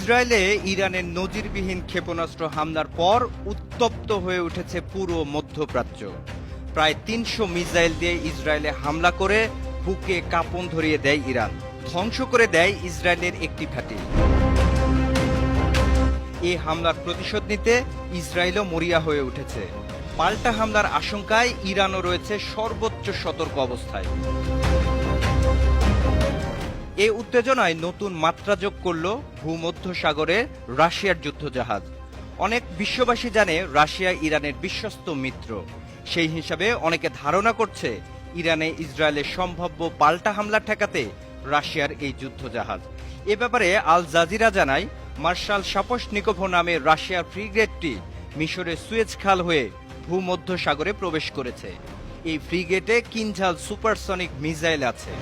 ইসরায়েলে ইরানের নজিরবিহীন ক্ষেপণাস্ত্র হামলার পর উত্তপ্ত হয়ে উঠেছে পুরো মধ্যপ্রাচ্য। প্রায় ৩০০ মিসাইল দিয়ে ইসরায়েলে হামলা করে বুকে কাঁপন ধরিয়ে দেয় ইরান, ধ্বংস করে দেয় ইসরায়েলের একটি ঘাঁটি। এই হামলার প্রতিশোধ নিতে ইসরায়েলও মরিয়া হয়ে উঠেছে। পাল্টা হামলার আশঙ্কায় ইরানও রয়েছে সর্বোচ্চ সতর্ক অবস্থায়। এই উত্তেজনায় নতুন মাত্রা যোগ করল ভূমধ্যসাগরে রাশিয়ার যুদ্ধজাহাজ। অনেক বিশ্ববাসী জানে রাশিয়া ইরানের বিশ্বস্ত মিত্র। সেই হিসাবে অনেকে ধারণা করছে ইরানে ইসরায়েলের সম্ভাব্য পাল্টা হামলা ঠেকাতে রাশিয়ার এই যুদ্ধজাহাজ। এ ব্যাপারে আল জাজিরা জানায়, মার্শাল সাপোশনিকোভ নামে রাশিয়ার ফ্রিগেটটি মিশরের সুয়েজ খাল হয়ে ভূমধ্যসাগরে প্রবেশ করেছে। এই ফ্রিগেটে কিনঝাল সুপারসনিক মিসাইল আছে।